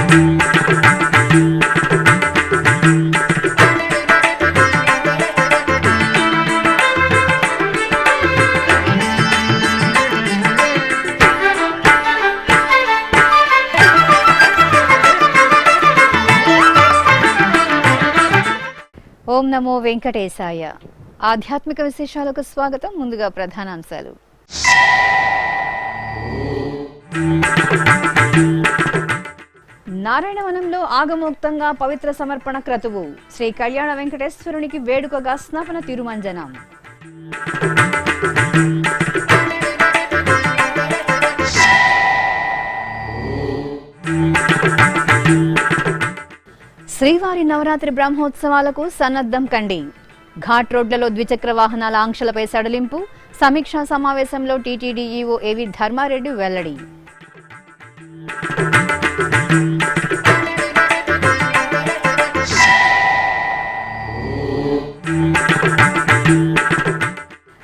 ఓం నమో వెంకటేశాయ. ఆధ్యాత్మిక విశేషాలకు స్వాగతం. ముందుగా ప్రధానాంశాలు. నారాయణవనంలో ఆగమోక్తంగా పవిత్ర సమర్పణ క్రతువు. శ్రీ కళ్యాణ వెంకటేశ్వరునికి వేడుకగా స్నాపన తిరుమంజనం. శ్రీవారి నవరాత్రి బ్రహ్మోత్సవాలకు సన్నద్ధం కండి. ఘాట్ రోడ్లలో ద్విచక్ర వాహనాల ఆంక్షలపై సడలింపు. సమీక్షా సమావేశంలో టీటీడీ ఈవో ఏవి ధర్మారెడ్డి వెల్లడి.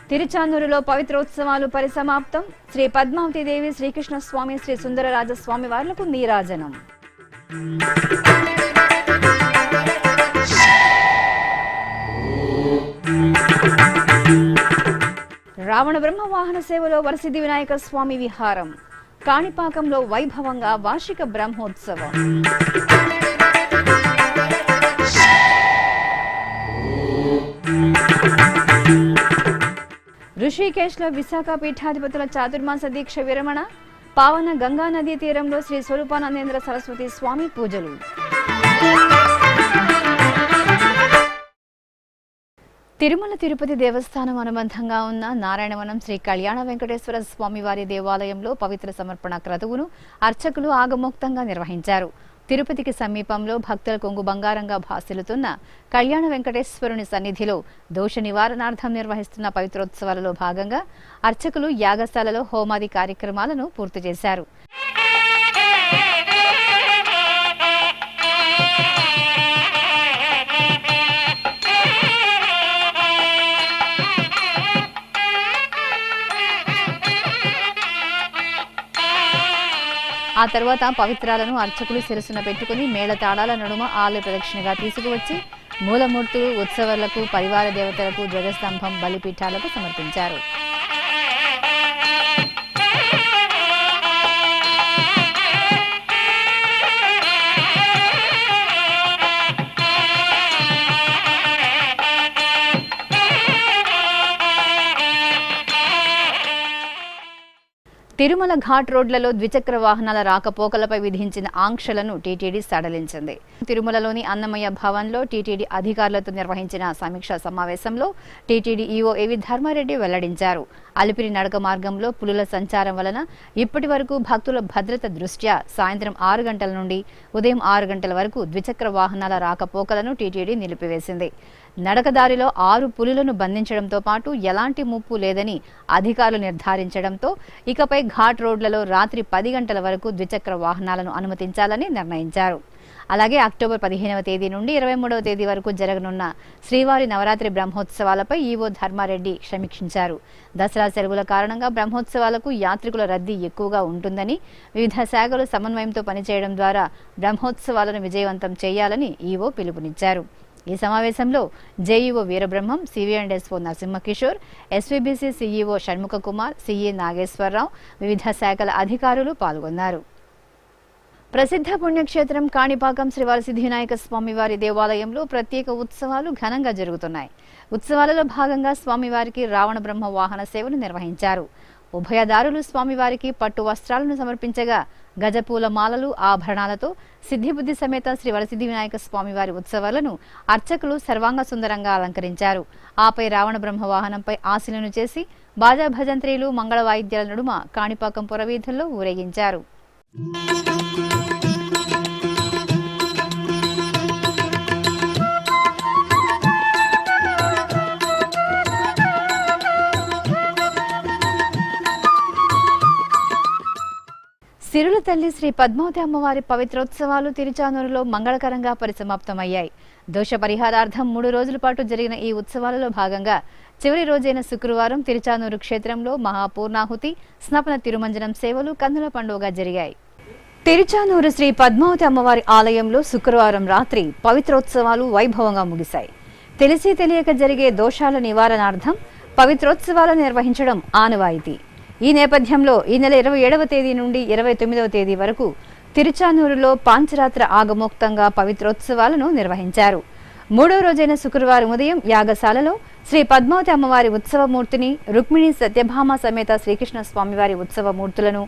తిరుచానూరులో పవిత్రోత్సవాలు పరిసమాప్తం. శ్రీ పద్మావతి దేవి, శ్రీకృష్ణ స్వామి, శ్రీ సుందరరాజస్వామి వార్లకు నీరాజనం. రావణ బ్రహ్మ వాహన సేవలో వరసిద్ధి వినాయక స్వామి విహారం. కాణిపాకంలో వైభవంగా వార్షిక బ్రహ్మోత్సవం. ఋషికేశ్లో విశాఖ పీఠాధిపతుల చాతుర్మాస దీక్ష విరమణ. పావన గంగా నదీ తీరంలో శ్రీ స్వరూపానందేంద్ర సరస్వతి స్వామి పూజలు. తిరుమల తిరుపతి దేవస్థానం అనుబంధంగా ఉన్న నారాయణవనం శ్రీ కళ్యాణ వెంకటేశ్వర స్వామివారి దేవాలయంలో పవిత్ర సమర్పణ క్రతువును అర్చకులు ఆగమోక్తంగా నిర్వహించారు. తిరుపతికి సమీపంలో భక్తుల కొంగు బంగారంగా భాసిల్లుతున్న కళ్యాణ వెంకటేశ్వరుని సన్నిధిలో దోష నివారణార్థం నిర్వహిస్తున్న పవిత్రోత్సవాలలో భాగంగా అర్చకులు యాగశాలలో హోమాది కార్యక్రమాలను పూర్తి చేశారు. ఆ తర్వాత పవిత్రాలను అర్చకులు శిరస్సున పెట్టుకుని మేళతాళాల నడుమ ఆలయ ప్రదక్షిణగా తీసుకువచ్చి మూలమూర్తులు, ఉత్సవాలకు, పరివార దేవతలకు, ధ్వజస్తంభం, బలిపీఠాలకు సమర్పించారు. తిరుమల ఘాట్ రోడ్లలో ద్విచక్ర వాహనాల రాకపోకలపై విధించిన ఆంక్షలను టీటీడీ సడలించింది. తిరుమలలోని అన్నమయ్య భవన్లో టీటీడీ అధికారులతో నిర్వహించిన సమీక్షా సమావేశంలో టీటీడీ ఈవో ఏవి ధర్మారెడ్డి వెల్లడించారు. అలిపిరి నడక మార్గంలో పులుల సంచారం వలన ఇప్పటి వరకు భక్తుల భద్రత దృష్ట్యా సాయంత్రం 6 గంటల నుండి ఉదయం 6 గంటల వరకు ద్విచక్ర వాహనాల రాకపోకలను టీటీడీ నిలిపివేసింది. నడకదారిలో 6 పులులను బంధించడంతో పాటు ఎలాంటి ముప్పు లేదని అధికారులు నిర్ధారించడంతో ఇకపై ఘాట్ రోడ్లలో రాత్రి 10 గంటల వరకు ద్విచక్ర వాహనాలను అనుమతించాలని నిర్ణయించారు. అలాగే అక్టోబర్ 15వ తేదీ నుండి 23వ తేదీ వరకు జరగనున్న శ్రీవారి నవరాత్రి బ్రహ్మోత్సవాలపై ఈవో ధర్మారెడ్డి సమీక్షించారు. దసరా సెలవుల కారణంగా బ్రహ్మోత్సవాలకు యాత్రికుల రద్దీ ఎక్కువగా ఉంటుందని, వివిధ శాఖలు సమన్వయంతో పనిచేయడం ద్వారా బ్రహ్మోత్సవాలను విజయవంతం చేయాలని ఈవో పిలుపునిచ్చారు. ఈ సమావేశంలో JEO Veerabrahmam, CV and SO Narasimha Kishore, SVBC CEO Shanmukha Kumar, CE Nageswara Rao, వివిధ శాఖల అధికారులు పాల్గొన్నారు. ప్రసిద్ధ పుణ్యక్షేత్రం కాణిపాకం శ్రీ వరసిద్ధి వినాయక స్వామివారి దేవాలయంలో ప్రత్యేక ఉత్సవాలు ఘనంగా జరుగుతున్నాయి. ఉత్సవాలలో భాగంగా స్వామివారికి రావణ బ్రహ్మ వాహన సేవను నిర్వహించారు. ఉభయదారులు స్వామివారికి పట్టు వస్త్రాలను సమర్పించగా గజపూల మాలలు, ఆభరణాలతో సిద్ధిబుద్ధి సమేత శ్రీ వరసిద్ధి వినాయక స్వామివారి ఉత్సవాలను అర్చకులు సర్వాంగ సుందరంగా అలంకరించారు. ఆపై రావణ బ్రహ్మ వాహనంపై ఆశీనులను చేసి బాజా భజంత్రీలు, మంగళ వాయిద్యాల నడుమ కాణిపాకం పురవీధుల్లో ఊరేగించారు. సిరుల తల్లి శ్రీ పద్మావతి అమ్మవారి పవిత్రోత్సవాలు తిరుచానూరులో మంగళకరంగా పరిసమాప్తమయ్యాయి. దోష పరిహారార్థం 3 రోజుల పాటు జరిగిన ఈ ఉత్సవాలలో భాగంగా చివరి రోజైన శుక్రవారం తిరుచానూరు క్షేత్రంలో మహాపూర్ణాహుతి, స్నాపన తిరుమంజనం సేవలు కన్నుల పండుగగా జరిగాయి. తిరుచానూరు శ్రీ పద్మావతి అమ్మవారి ఆలయంలో శుక్రవారం రాత్రి పవిత్రోత్సవాలు వైభవంగా ముగిశాయి. తెలిసి తెలియక జరిగే దోషాల నివారణార్థం పవిత్రోత్సవాలు నిర్వహించడం ఆనవాయితీ. ఈ నేపథ్యంలో ఈ నెల 27వ తేదీ నుండి 29వ తేదీ వరకు తిరుచానూరులో పాంచరాత్ర ఆగమోక్తంగా పవిత్రోత్సవాలను నిర్వహించారు. మూడో రోజైన శుక్రవారం ఉదయం యాగశాలలో శ్రీ పద్మావతి అమ్మవారి ఉత్సవమూర్తిని, రుక్మిణి సత్యభామ సమేత శ్రీకృష్ణ స్వామివారి ఉత్సవమూర్తులను,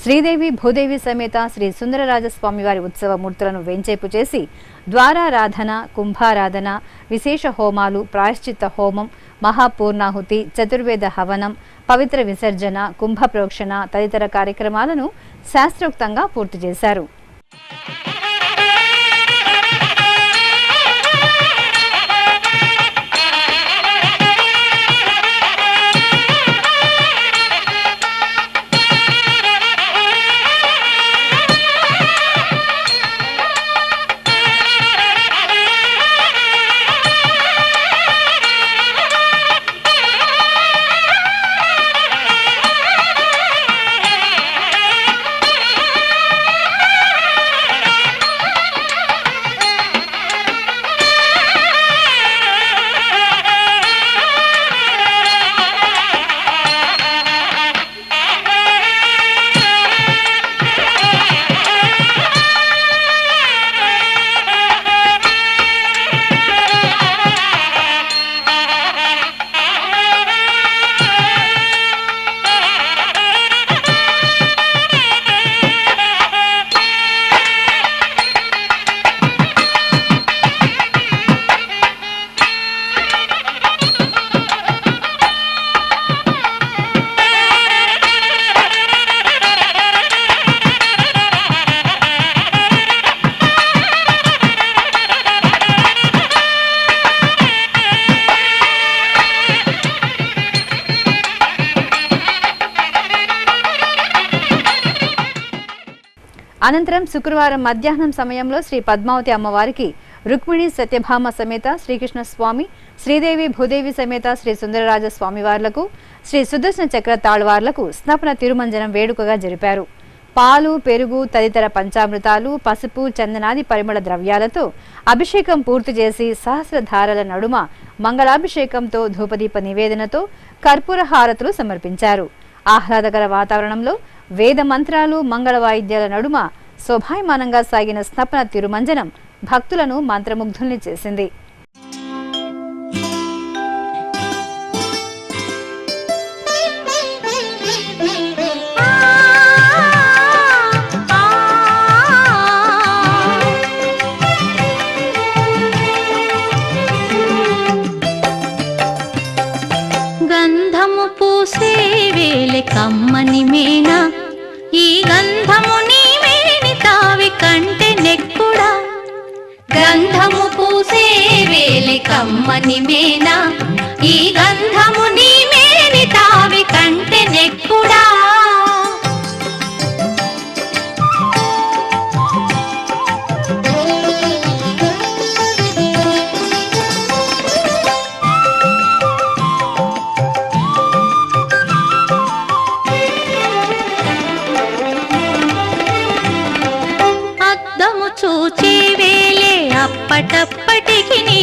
శ్రీదేవి భూదేవి సమేత శ్రీ సుందరరాజస్వామివారి ఉత్సవమూర్తులను వేంచేపు చేసి ద్వారారాధన, కుంభారాధన, విశేష హోమాలు, ప్రాయశ్చిత్త హోమం, మహాపూర్ణాహుతి, చతుర్వేద హవనం, పవిత్ర విసర్జన, కుంభ ప్రోక్షణ తదితర కార్యక్రమాలను శాస్త్రోక్తంగా పూర్తి చేశారు. అనంతరం శుక్రవారం మధ్యాహ్నం సమయంలో శ్రీ పద్మావతి అమ్మవారికి రుక్మిణి సత్యభామ సమేత శ్రీకృష్ణ స్వామి, శ్రీదేవి భూదేవి సమేత శ్రీ సుందరరాజ స్వామివార్లకు, శ్రీ సుదర్శన చక్ర తాళ్వార్లకు స్నపన తిరుమంజనం వేడుకగా జరిపారు. పాలు, పెరుగు తదితర పంచామృతాలు, పసుపు, చందనాది పరిమళ ద్రవ్యాలతో అభిషేకం పూర్తి చేసి సహస్రధారల నడుమ మంగళాభిషేకంతో ధూపదీప నివేదనతో కర్పూర హారతులు సమర్పించారు. ఆహ్లాదకర వాతావరణంలో వేద మంత్రాలు, మంగళ వాయిద్యాల నడుమ శోభాయమానంగా సాగిన స్నపన తిరుమంజనం భక్తులను మంత్రముగ్ధుల్ని చేసింది. గంధము పూసే వేలే కమ్మని మేనా, ఈ గంధము నీ మేని తావి కంటే నెక్కుడా. గంధము పూసే వేలే కమ్మని మేనా, ఈ గంధము నీ మేని తావి కంటే నెక్కుడా. అప్పటప్పటికి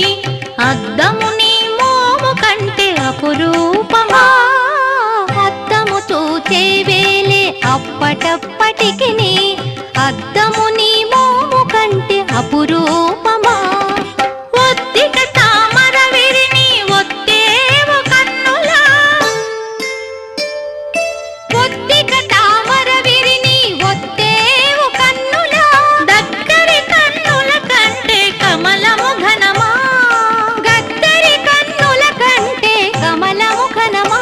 అద్దము నీ మోము కంటే అపురూపమా. అద్దము చూచే వేలే అప్పటప్పటికి అద్దము నీ మోము కంటే అపురూపమా. ఒత్తిక తామర విరిని ఒత్తేవు కన్నులా, ఒత్తిక తామర విరిని ఒత్తేవు కన్నులా. దగ్గరి కన్నుల కంటే కమలము ఘనమా, గద్దరి కన్నుల కంటే కమలము ఘనమా.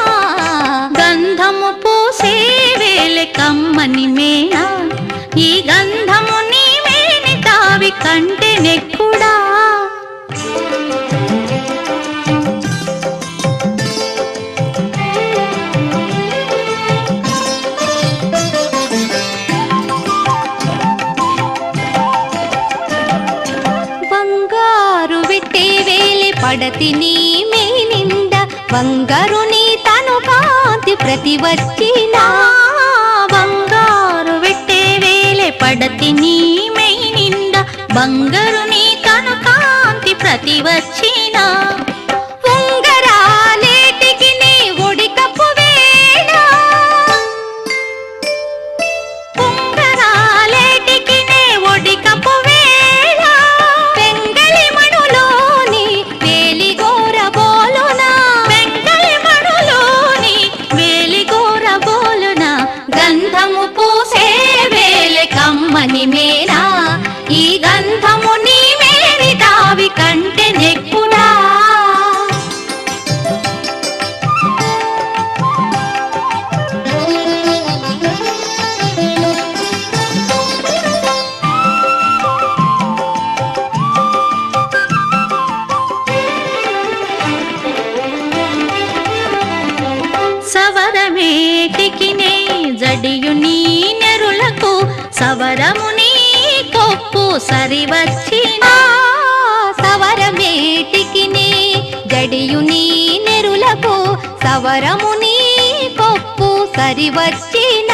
గంధము పూసే వేలే కమ్మని మేనా, ఈ గంధము నీ మేని తావి కంటే నెక్కుడా. పడతి నీ మేనింద బంగారు నీ తను కాంతి ప్రతి వచ్చినా. బంగారు వెట్టే వేలే పడతిని మెయి నిండ బంగారు నీ తను కాంతి ప్రతి వచ్చిన ఉంగరాలేటికి నీ ఒడి కప్పు వేళ ఉంగరాలేటికి నీ ఒడి కప్పు వేళ పెంగళి మణులోని వేలిగోర బోలున పెంగళి మణులోని వేలిగోర బోలున గంధము పూసే వేలె కమ్మని మేనా ఈ గంధము నీ మేరి తావి కంటే నెక్కుడా సవరమేటికి నే జడియు నీ నెరులకు సవరము నీ కొప్పు సరివచ్చిన సవరమేటికి నీ జడియు నీ నెరులకు సవరము నీ కొప్పు సరివచ్చిన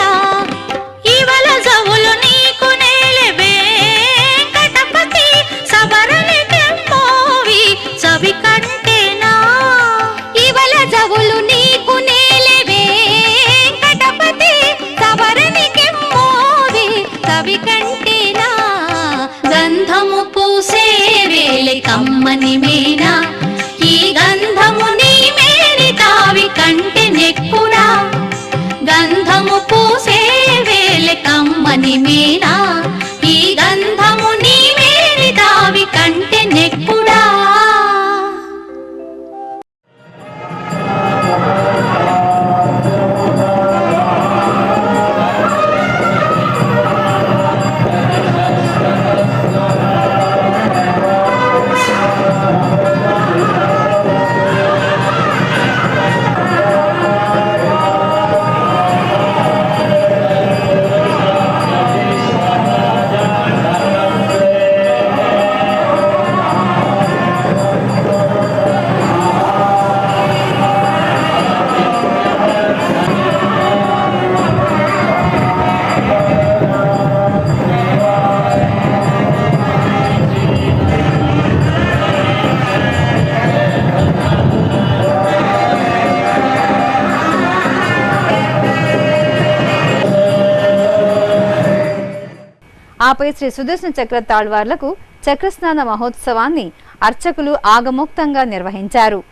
ఇవల జవులు నీకు నేలె వెంకటపతి సవరని తెమ్మోవి చవి కంటేనా ఇవల జవులు నీకు నేలె వెంకటపతి సవరని కెమ్మోవి చవి కంటేనా గంధము పూసే వేలె కమ్మని మేనా ఈ గంధము నీ మేరి తావి కంటే నెక్కుడా గంధము పూసే వేలె కమ్మని మేనా ఈ గంధము నీ మేరి తావి కంటే నెక్కుడా ఆపై శ్రీ సుదర్శన చక్ర తాళ్వార్లకు చక్రస్నాన మహోత్సవాన్ని అర్చకులు ఆగమోక్తంగా నిర్వహించారు.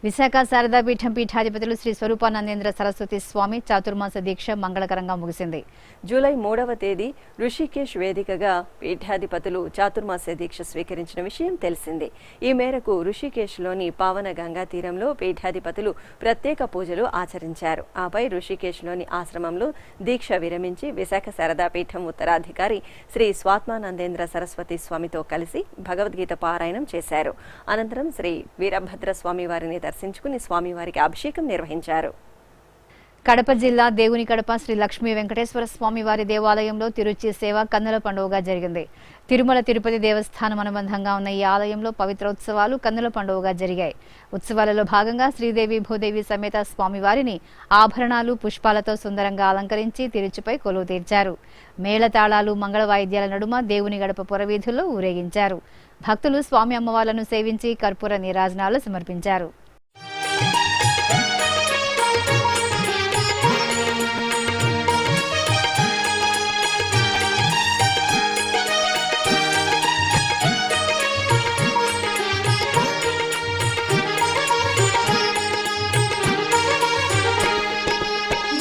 విశాఖ శారదాపీఠం పీఠాధిపతులు శ్రీ స్వరూపానందేంద్ర సరస్వతి స్వామి చాతుర్మాస దీక్ష మంగళకరంగా ముగిసింది. జూలై 3వ తేదీ ఋషికేశ్ వేదికగా పీఠాధిపతులు చాతుర్మాస దీక్ష స్వీకరించిన విషయం తెలిసిందే. ఈ మేరకు ఋషికేశ్లోని పావన గంగా తీరంలో పీఠాధిపతులు ప్రత్యేక పూజలు ఆచరించారు. ఆపై ఋషికేశ్లోని ఆశ్రమంలో దీక్ష విరమించి విశాఖ శారదాపీఠం ఉత్తరాధికారి శ్రీ స్వాత్మానందేంద్ర సరస్వతి స్వామితో కలిసి భగవద్గీత పారాయణం చేశారు. అనంతరం శ్రీ వీరభద్ర స్వామి వారిని దర్శించుకుని స్వామివారికి అభిషేకం నిర్వహించారు. కడప జిల్లా దేవుని కడప శ్రీ లక్ష్మీ వెంకటేశ్వర స్వామి వారి దేవాలయంలో తిరుచి సేవ కన్నుల పండుగగా జరిగింది. తిరుమల తిరుపతి దేవస్థానం అనుబంధంగా ఉన్న ఈ ఆలయంలో పవిత్రోత్సవాలు కన్నుల పండుగగా జరిగాయి. ఉత్సవాలలో భాగంగా శ్రీదేవి భూదేవి సమేత స్వామివారిని ఆభరణాలు పుష్పాలతో సుందరంగా అలంకరించి తిరుచిపై కొలువు తీర్చారు. మేళతాళాలు మంగళ వాయిద్యాల నడుమ దేవుని గడప పురవీధుల్లో ఊరేగించారు. భక్తులు స్వామి అమ్మవార్లను సేవించి కర్పూర నీరాజనాలు సమర్పించారు.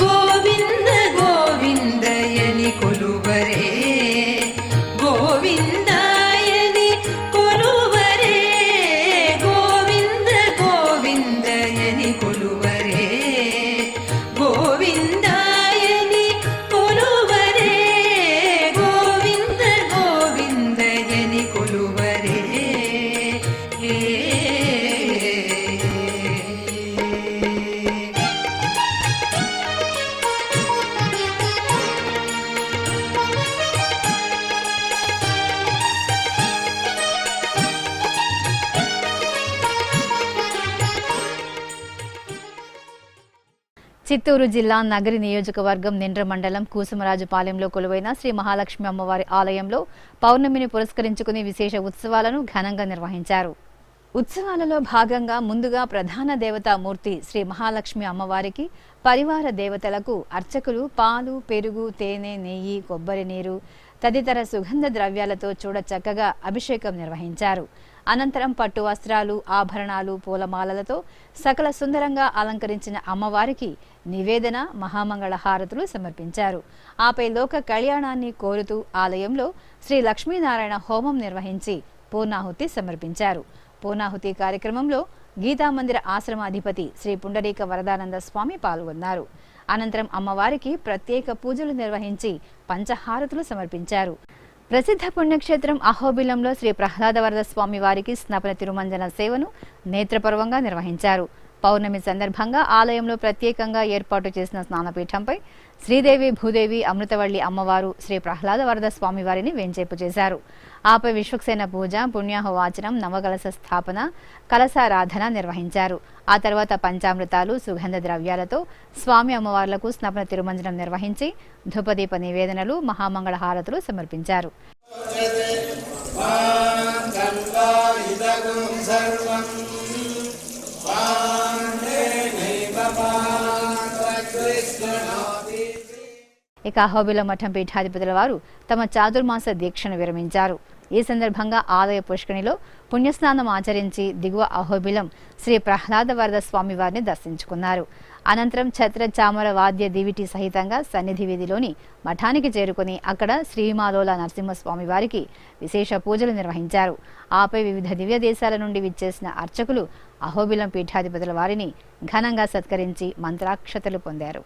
గోవింద చిత్తూరు జిల్లా నగరి నియోజకవర్గం నిండ్ర మండలం కూసుమరాజుపాలెంలో కొలువైన శ్రీ మహాలక్ష్మి అమ్మవారి ఆలయంలో పౌర్ణమిని పురస్కరించుకుని విశేష ఉత్సవాలను ఘనంగా నిర్వహించారు. ఉత్సవాలలో భాగంగా ముందుగా ప్రధాన దేవతామూర్తి శ్రీ మహాలక్ష్మి అమ్మవారికి పరివార దేవతలకు అర్చకులు పాలు, పెరుగు, తేనె, నెయ్యి, కొబ్బరి నీరు తదితర సుగంధ ద్రవ్యాలతో చూడచక్కగా అభిషేకం నిర్వహించారు. అనంతరం పట్టు వస్త్రాలు, ఆభరణాలు, పూలమాలలతో సకల సుందరంగా అలంకరించిన అమ్మవారికి నివేదన, మహామంగళ హారతులు సమర్పించారు. ఆపై లోక కళ్యాణాన్ని కోరుతూ ఆలయంలో శ్రీ లక్ష్మీనారాయణ హోమం నిర్వహించి పూర్ణాహుతి సమర్పించారు. పూర్ణాహుతి కార్యక్రమంలో గీతామందిర ఆశ్రమాధిపతి శ్రీ పుండరీక వరదానంద స్వామి పాల్గొన్నారు. అనంతరం అమ్మవారికి ప్రత్యేక పూజలు నిర్వహించి పంచహారతులు సమర్పించారు. ప్రసిద్ధ పుణ్యక్షేత్రం అహోబిలంలో శ్రీ ప్రహ్లాద వరద స్వామి వారికి స్నపన తిరుమంజన సేవను నేత్రపర్వంగా నిర్వహించారు. పౌర్ణమి సందర్భంగా ఆలయంలో ప్రత్యేకంగా ఏర్పాటు చేసిన స్నానపీఠంపై శ్రీదేవి, భూదేవి, అమృతవల్లి అమ్మవారు శ్రీ ప్రహ్లాద వరద స్వామి వారిని వేంచేపు చేశారు. ఆపై విశ్వక్సేన పూజ, పుణ్యాహవాచనం, నవకలశ స్థాపన, కలశారాధన నిర్వహించారు. ఆ తర్వాత పంచామృతాలు, సుగంధ ద్రవ్యాలతో స్వామి అమ్మవార్లకు స్నపన తిరుమంజనం నిర్వహించి ధూపదీప నివేదనలు, మహామంగళ హారతులు సమర్పించారు. ఇక అహోబిలం మఠం పీఠాధిపతుల వారు తమ చాతుర్మాస దీక్షను విరమించారు. ఈ సందర్భంగా ఆలయ పుష్కరిణిలో పుణ్యస్నానం ఆచరించి దిగువ అహోబిలం శ్రీ ప్రహ్లాద వరద స్వామి వారిని దర్శించుకున్నారు. అనంతరం ఛత్ర, చామర, వాద్య దివిటి సహితంగా సన్నిధి వీధిలోని మఠానికి చేరుకుని అక్కడ శ్రీమాలోల నరసింహస్వామి వారికి విశేష పూజలు నిర్వహించారు. ఆపై వివిధ దివ్య దేశాల నుండి విచ్చేసిన అర్చకులు అహోబిలం పీఠాధిపతుల వారిని ఘనంగా సత్కరించి మంత్రాక్షతలు పొందారు.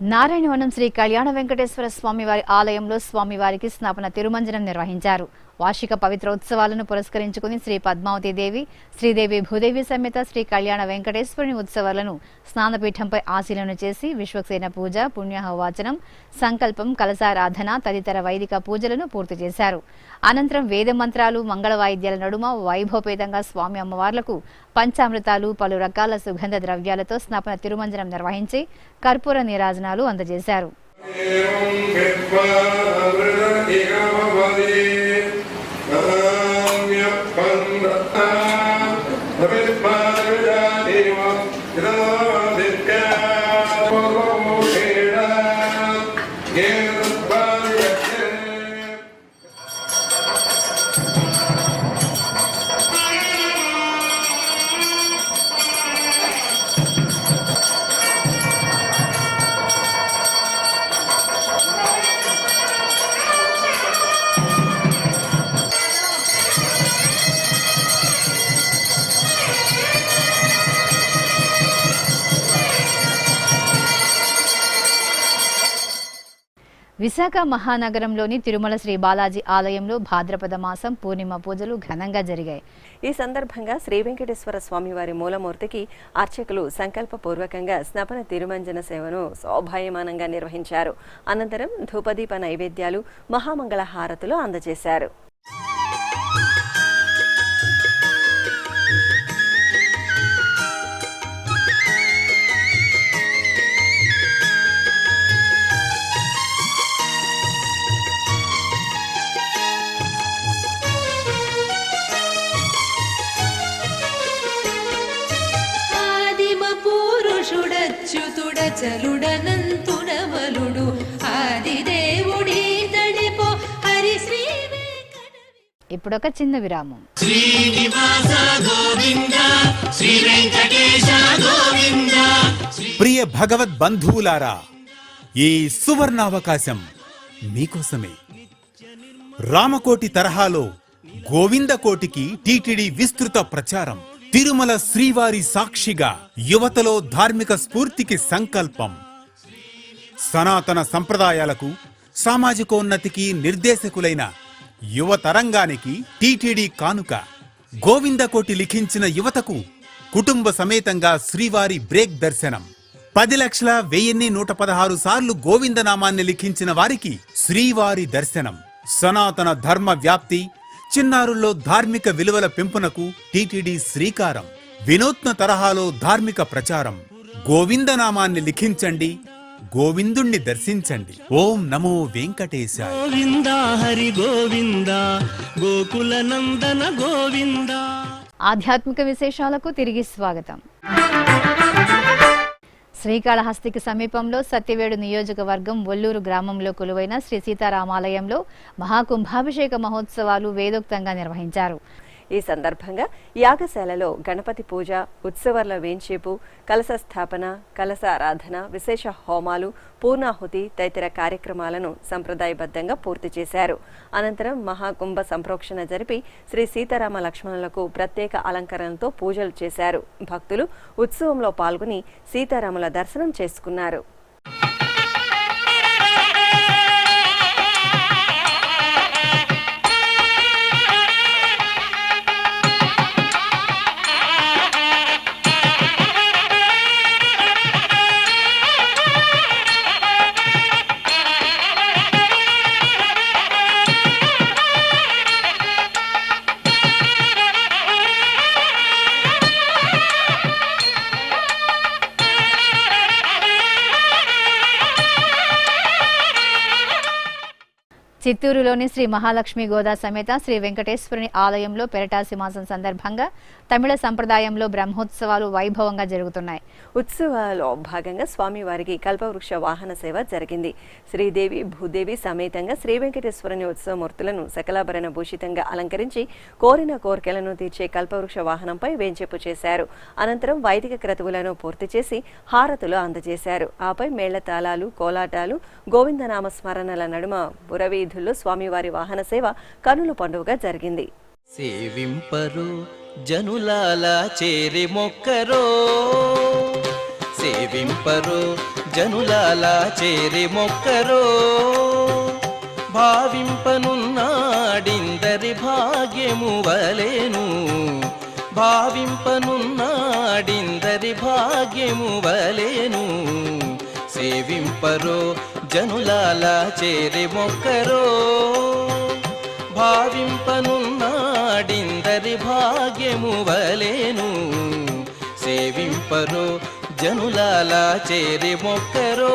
నారాయణవనం శ్రీ కళ్యాణ వెంకటేశ్వర స్వామివారి ఆలయంలో స్వామివారికి స్నాపన తిరుమంజనం నిర్వహించారు. వార్షిక పవిత్రోత్సవాలను పురస్కరించుకుని శ్రీ పద్మావతి దేవి, శ్రీదేవి, భూదేవి సమేత శ్రీ కళ్యాణ వెంకటేశ్వరుని ఉత్సవాలను స్నానపీఠంపై ఆశీలన చేసి విశ్వక్సేన పూజ, పుణ్యాహవాచనం, సంకల్పం, కలశారాధన తదితర వైదిక పూజలను పూర్తి చేశారు. అనంతరం వేద మంత్రాలు, మంగళ వాయిద్యాల నడుమ వైభవపేతంగా స్వామి అమ్మవార్లకు పంచామృతాలు, పలు రకాల సుగంధ ద్రవ్యాలతో స్నాపన తిరుమంజనం నిర్వహించి కర్పూర నీరాజనాలు అందజేశారు. విశాఖ మహానగరంలోని తిరుమల శ్రీ బాలాజీ ఆలయంలో భాద్రపద మాసం పూర్ణిమ పూజలు ఘనంగా జరిగాయి. ఈ సందర్భంగా శ్రీ వెంకటేశ్వర స్వామి వారి మూలమూర్తికి అర్చకులు సంకల్పపూర్వకంగా స్నపన తిరుమంజన సేవను శోభాయమానంగా నిర్వహించారు. అనంతరం ధూపదీప నైవేద్యాలు, మహామంగళ హారతులు అందజేశారు. చలుడనంతునవలుడు ఆదిదేవుడి తడిపో హరి శ్రీ ఇప్పుడొక చిన్న విరామం. ప్రియ భగవద్ బంధువులారా, ఈ సువర్ణావకాశం మీకోసమే. రామకోటి తరహాలో గోవిందకోటికి టీటీడీ విస్తృత ప్రచారం. తిరుమల శ్రీవారి సాక్షిగా యువతలో ధార్మిక స్ఫూర్తికి సంకల్పం. సనాతన సంప్రదాయాలకు, సామాజికోన్నతికి నిర్దేశకులైన యువతరంగానికి టీటీడీ కానుక. గోవిందకోటి లిఖించిన యువతకు కుటుంబ సమేతంగా శ్రీవారి బ్రేక్ దర్శనం. 10,01,116 సార్లు గోవిందనామాన్ని లిఖించిన వారికి శ్రీవారి దర్శనం. సనాతన ధర్మ వ్యాప్తి, చిన్నారుల్లో ధార్మిక విలువల పెంపునకు టీటీడీ శ్రీకారం. వినూత్న తరహాలో ధార్మిక ప్రచారం. గోవిందనామాన్ని లిఖించండి, గోవిందుణ్ణి దర్శించండి. ఓం నమో వెంకటేశాయ. గోవింద హరి గోవింద గోకుల నందన గోవింద. ఆధ్యాత్మిక విశేషాలకు తిరిగి స్వాగతం. శ్రీకాళహస్తికి సమీపంలో సత్యవేడు నియోజకవర్గం ఒల్లూరు గ్రామంలో కొలువైన శ్రీ సీతారామాలయంలో మహాకుంభాభిషేక మహోత్సవాలు వేదోక్తంగా నిర్వహించారు. ఈ సందర్భంగా యాగశాలలో గణపతి పూజ, ఉత్సవాల వేంచేపు, కలశ స్థాపన, కలశారాధన, విశేష హోమాలు, పూర్ణాహుతి తదితర కార్యక్రమాలను సంప్రదాయబద్ధంగా పూర్తి చేశారు. అనంతరం మహాకుంభ సంప్రోక్షణ జరిపి శ్రీ సీతారామ లక్ష్మణులకు ప్రత్యేక అలంకరణలతో పూజలు చేశారు. భక్తులు ఉత్సవంలో పాల్గొని సీతారాముల దర్శనం చేసుకున్నారు. చిత్తూరులోని శ్రీ మహాలక్ష్మి గోదా సమేత శ్రీ వెంకటేశ్వరుని ఆలయంలో పెరటాసి మాసం సందర్భంగా తమిళ సంప్రదాయంలో బ్రహ్మోత్సవాలు వైభవంగా జరుగుతున్నాయి. ఉత్సవాల్లో భాగంగా స్వామివారికి కల్పవృక్ష వాహన సేవ జరిగింది. శ్రీదేవి భూదేవి సమేతంగా శ్రీ వెంకటేశ్వరుని ఉత్సవమూర్తులను సకలాభరణ భూషితంగా అలంకరించి కోరిన కోరికలను తీర్చే కల్పవృక్ష వాహనంపై వేంచేపు చేశారు. అనంతరం వైదిక క్రతువులను పూర్తి చేసి హారతులు అందజేశారు. ఆపై మేళతాళాలు, కోలాటాలు, గోవిందనామ స్మరణల నడుమ పురవీధుల్లో స్వామివారి వాహన సేవ కనుల పండుగగా జరిగింది. సేవింపరు జనులాల చేరి మొక్కరో, సేవింపరు జనులాల చేరి మొక్కరో, భావింపనున్నాడిందరి భాగ్యము వలెను, భావింపనున్నాడిందరి భాగ్యము వలెను, సేవింపరో జనులాల చేరి మొక్కరో, భావింపనున్నాడిందరి భాగ్యము వలెను, సేవింపరో జనులాల చేరి మొక్కరో.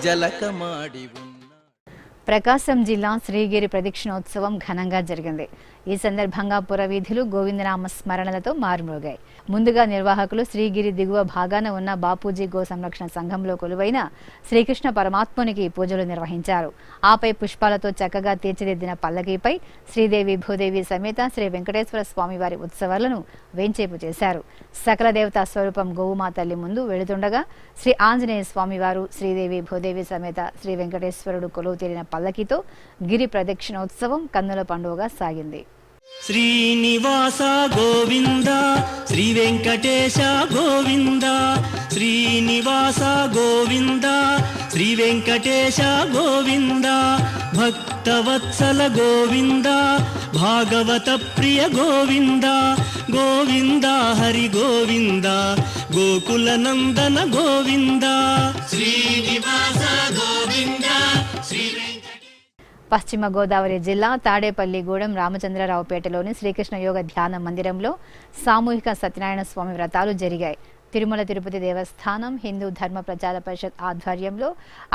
జలకమాడి ప్రకాశం జిల్లా శ్రీగిరి ప్రదక్షిణోత్సవం ఘనంగా జరిగింది. ఈ సందర్భంగా పురవీధులు గోవిందనామ స్మరణలతో మారుమోగాయి. ముందుగా నిర్వాహకులు శ్రీగిరి దిగువ భాగాన ఉన్న బాపూజీ గో సంరక్షణ సంఘంలో కొలువైన శ్రీకృష్ణ పరమాత్మునికి పూజలు నిర్వహించారు. ఆపై పుష్పాలతో చక్కగా తీర్చిదిద్దిన పల్లకీపై శ్రీదేవి భూదేవి సమేత శ్రీ వెంకటేశ్వర స్వామివారి ఉత్సవాలను వేంచేపు చేశారు. సకల దేవతా స్వరూపం గోవుమా తల్లి ముందు వెళుతుండగా శ్రీ ఆంజనేయ స్వామివారు, శ్రీదేవి భూదేవి సమేత శ్రీ వెంకటేశ్వరుడు కొలువు తీరిన పల్లకితో గిరి ప్రదక్షిణోత్సవం కన్నుల పండుగగా సాగింది. శ్రీనివాస గోవింద, శ్రీ వెంకటేశ గోవింద, శ్రీనివాస గోవింద, శ్రీ వెంకటేశ గోవింద, భక్తవత్సల గోవింద, భాగవత ప్రియ గోవింద, గోవింద హరి గోవింద, గోకుల నందన గోవింద, శ్రీనివాస గోవింద, శ్రీ పశ్చిమ గోదావరి జిల్లా తాడేపల్లిగూడెం రామచంద్రరావుపేటలోని శ్రీకృష్ణ యోగ ధ్యాన మందిరంలో సామూహిక సత్యనారాయణ స్వామి వ్రతాలు జరిగాయి. తిరుమల తిరుపతి దేవస్థానం హిందూ ధర్మ ప్రచార పరిషత్ ఆధ్వర్యంలో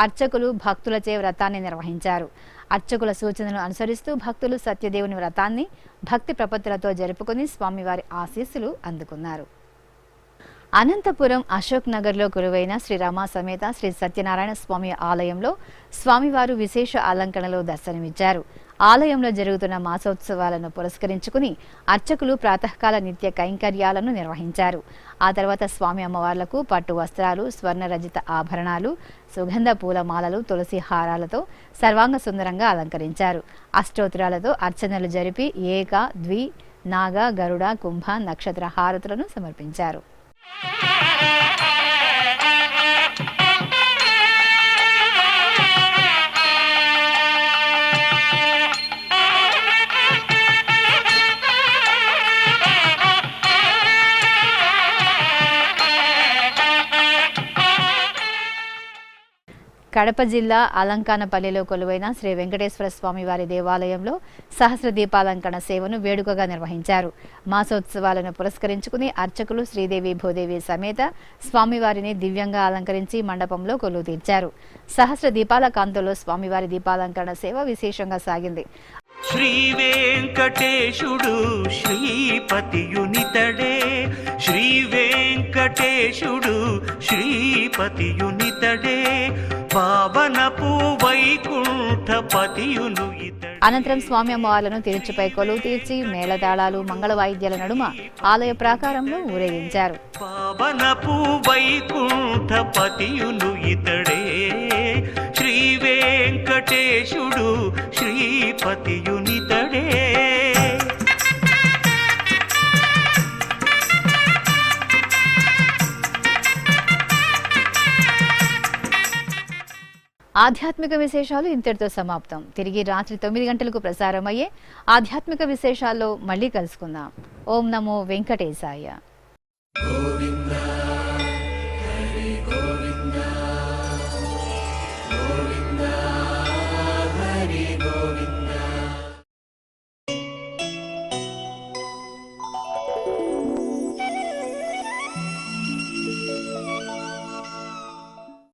అర్చకులు భక్తులచే వ్రతాన్ని నిర్వహించారు. అర్చకుల సూచనలు అనుసరిస్తూ భక్తులు సత్యదేవుని వ్రతాన్ని భక్తి ప్రపత్తులతో జరుపుకుని స్వామివారి ఆశీస్సులు అందుకున్నారు. అనంతపురం అశోక్ నగర్లో కొలువైన శ్రీ రమా సమేత శ్రీ సత్యనారాయణ స్వామి ఆలయంలో స్వామివారు విశేష అలంకరణలో దర్శనమిచ్చారు. ఆలయంలో జరుగుతున్న మాసోత్సవాలను పురస్కరించుకుని అర్చకులు ప్రాతకాల నిత్య కైంకర్యాలను నిర్వహించారు. ఆ తర్వాత స్వామి అమ్మవార్లకు పట్టు వస్త్రాలు, స్వర్ణరజిత ఆభరణాలు, సుగంధ పూలమాలలు, తులసి హారాలతో సర్వాంగ సుందరంగా అలంకరించారు. అష్టోత్తరాలతో అర్చనలు జరిపి ఏక, ద్వి, నాగ, గరుడ, కుంభ, నక్షత్ర హారతులను సమర్పించారు. కడప జిల్లా అలంకానపల్లిలో కొలువైన శ్రీ వెంకటేశ్వర స్వామి వారి దేవాలయంలో సహస్ర దీపాలంకరణ సేవను వేడుకగా నిర్వహించారు. మాసోత్సవాలను పురస్కరించుకుని అర్చకులు శ్రీదేవి భూదేవి సమేత స్వామివారిని దివ్యంగా అలంకరించి మండపంలో కొలువు తీర్చారు. సహస్ర దీపాల కాంతులో స్వామివారి దీపాలంకరణ సేవ విశేషంగా సాగింది. శ్రీ వెంకటేశుడు శ్రీపతియునితడే, శ్రీ వెంకటేశుడు శ్రీపతియునితడే, పావనపు వైకుంఠపతియును ఇతడే. అనంతరం స్వామి అమ్మవార్లను తిరుచుపై కొలువు తీర్చి మేళతాళాలు మంగళ వాయిద్యాల నడుమ ఆలయ ప్రాకారంలో ఊరేగించారు. పావనపు వైకుంఠపతియును ఇతడే, శ్రీ వెంకటేశుడు శ్రీపతియునితడే. ఆధ్యాత్మిక విశేషాలు ఇంతటితో సమాప్తం. తిరిగి రాత్రి 9 గంటలకు ప్రసారమయ్యే ఆధ్యాత్మిక విశేషాల్లో మళ్ళీ కలుసుకుందాం. ఓం నమో వెంకటేశాయ.